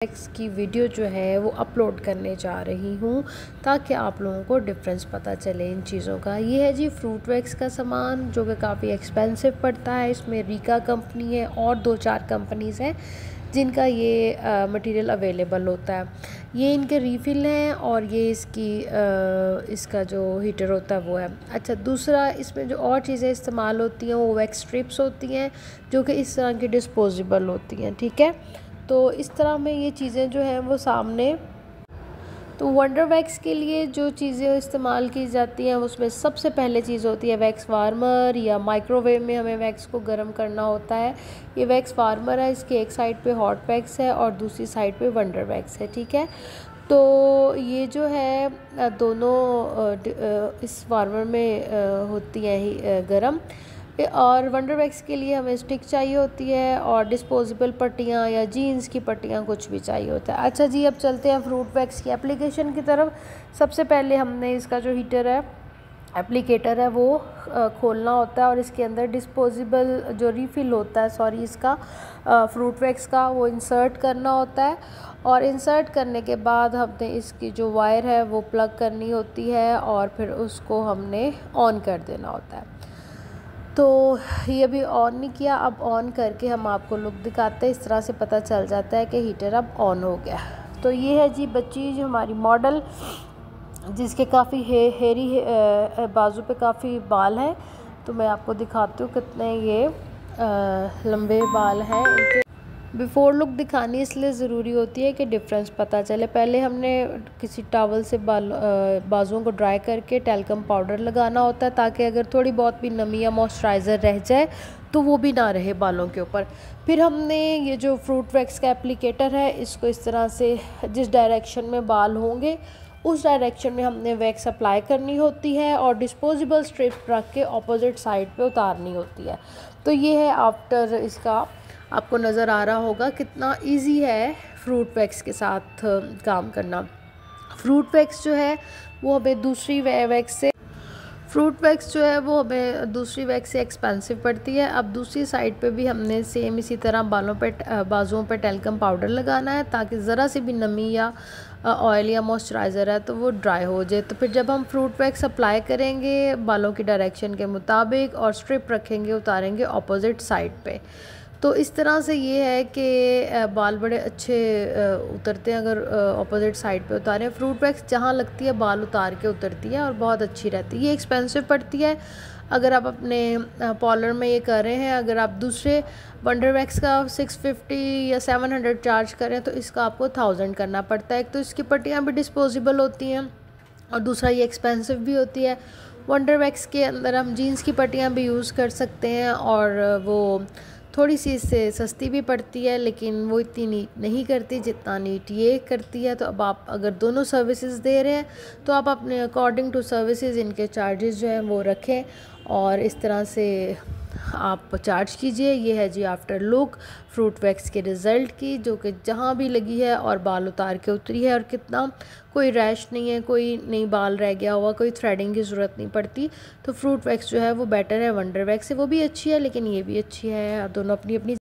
Wax की video जो है वो अपलोड करने जा रही हूँ ताकि आप लोगों को डिफरेंस पता चले इन चीज़ों का। ये है जी फ्रूट वैक्स का सामान जो कि काफ़ी एक्सपेंसिव पड़ता है। इसमें रीका कंपनी है और 2-4 कंपनीज़ हैं जिनका ये मटेरियल अवेलेबल होता है। ये इनके रीफ़िल हैं और ये इसका जो हीटर होता है वो है। अच्छा, दूसरा इसमें जो और चीज़ें इस्तेमाल होती हैं वो वैक्स स्ट्रिप्स होती हैं जो कि इस तरह की डिस्पोजेबल होती हैं। ठीक है, तो इस तरह में ये चीज़ें जो हैं वो सामने। तो वंडर वैक्स के लिए जो चीज़ें इस्तेमाल की जाती हैं उसमें सबसे पहले चीज़ होती है वैक्स वार्मर, या माइक्रोवेव में हमें वैक्स को गर्म करना होता है। ये वैक्स वार्मर है, इसके एक साइड पे हॉट वैक्स है और दूसरी साइड पे वंडर वैक्स है। ठीक है, तो ये जो है दोनों इस वार्मर में होती हैं गर्म। और वंडर वैक्स के लिए हमें स्टिक चाहिए होती है और डिस्पोजेबल पट्टियाँ या जीन्स की पट्टियाँ कुछ भी चाहिए होता है। अच्छा जी, अब चलते हैं फ्रूट वैक्स की एप्लीकेशन की तरफ। सबसे पहले हमने इसका जो हीटर है, एप्लीकेटर है, वो खोलना होता है और इसके अंदर डिस्पोजेबल जो रीफ़िल होता है, इसका फ्रूट वैक्स का, वो इंसर्ट करना होता है। और इंसर्ट करने के बाद हमने इसकी जो वायर है वो प्लग करनी होती है और फिर उसको हमने ऑन कर देना होता है। तो ये अभी ऑन नहीं किया, अब ऑन करके हम आपको लुक दिखाते हैं। इस तरह से पता चल जाता है कि हीटर अब ऑन हो गया। तो ये है जी बच्ची जो हमारी मॉडल, जिसके काफ़ी हेरी बाजू पे काफ़ी बाल हैं। तो मैं आपको दिखाती हूँ कितने ये लंबे बाल हैं इनके। बिफ़ोर लुक दिखानी इसलिए ज़रूरी होती है कि डिफरेंस पता चले। पहले हमने किसी टॉवल से बाजुओं को ड्राई करके टैल्कम पाउडर लगाना होता है ताकि अगर थोड़ी बहुत भी नमी या मॉइस्चराइज़र रह जाए तो वो भी ना रहे बालों के ऊपर। फिर हमने ये जो फ्रूट वैक्स का एप्लीकेटर है, इसको इस तरह से जिस डायरेक्शन में बाल होंगे उस डायरेक्शन में हमने वैक्स अप्लाई करनी होती है और डिस्पोजेबल स्ट्रिप रख के ऑपोजिट साइड पे उतारनी होती है। तो ये है आफ्टर इसका। आपको नज़र आ रहा होगा कितना इजी है फ्रूट वैक्स के साथ काम करना। फ्रूट वैक्स जो है वो हमें दूसरी वैक्स से एक्सपेंसिव पड़ती है। अब दूसरी साइड पे भी हमने सेम इसी तरह बाजुओं पे टैल्कम पाउडर लगाना है ताकि ज़रा सी भी नमी या ऑयल या मॉइस्चराइज़र है तो वो ड्राई हो जाए। तो फिर जब हम फ्रूट वैक्स अप्लाई करेंगे बालों की डायरेक्शन के मुताबिक और स्ट्रिप रखेंगे, उतारेंगे ऑपोजिट साइड पे, तो इस तरह से ये है कि बाल बड़े अच्छे उतरते हैं अगर ऑपोजिट साइड पे उतारें। फ्रूट वैक्स जहाँ लगती है बाल उतार के उतरती है और बहुत अच्छी रहती है। ये एक्सपेंसिव पड़ती है अगर आप अपने पार्लर में ये कर रहे हैं। अगर आप दूसरे वंडर वैक्स का 650 या 700 चार्ज करें तो इसका आपको 1000 करना पड़ता है। एक तो इसकी पट्टियाँ भी डिस्पोजेबल होती हैं और दूसरा ये एक्सपेंसिव भी होती है। वंडर वैक्स के अंदर हम जीन्स की पट्टियाँ भी यूज़ कर सकते हैं और वो थोड़ी सी इससे सस्ती भी पड़ती है, लेकिन वो इतनी नीट नहीं करती जितना नीट ये करती है। तो अब आप अगर दोनों सर्विसेज दे रहे हैं तो आप अपने अकॉर्डिंग टू सर्विसेज इनके चार्जेस जो हैं वो रखें और इस तरह से आप चार्ज कीजिए। ये है जी आफ्टर लुक फ्रूट वैक्स के रिज़ल्ट की, जो कि जहाँ भी लगी है और बाल उतार के उतरी है और कितना कोई रैश नहीं है, कोई नहीं बाल रह गया हुआ, कोई थ्रेडिंग की ज़रूरत नहीं पड़ती। तो फ्रूट वैक्स जो है वो बेटर है वंडर वैक्स से, वो भी अच्छी है लेकिन ये भी अच्छी है। दोनों अपनी अपनी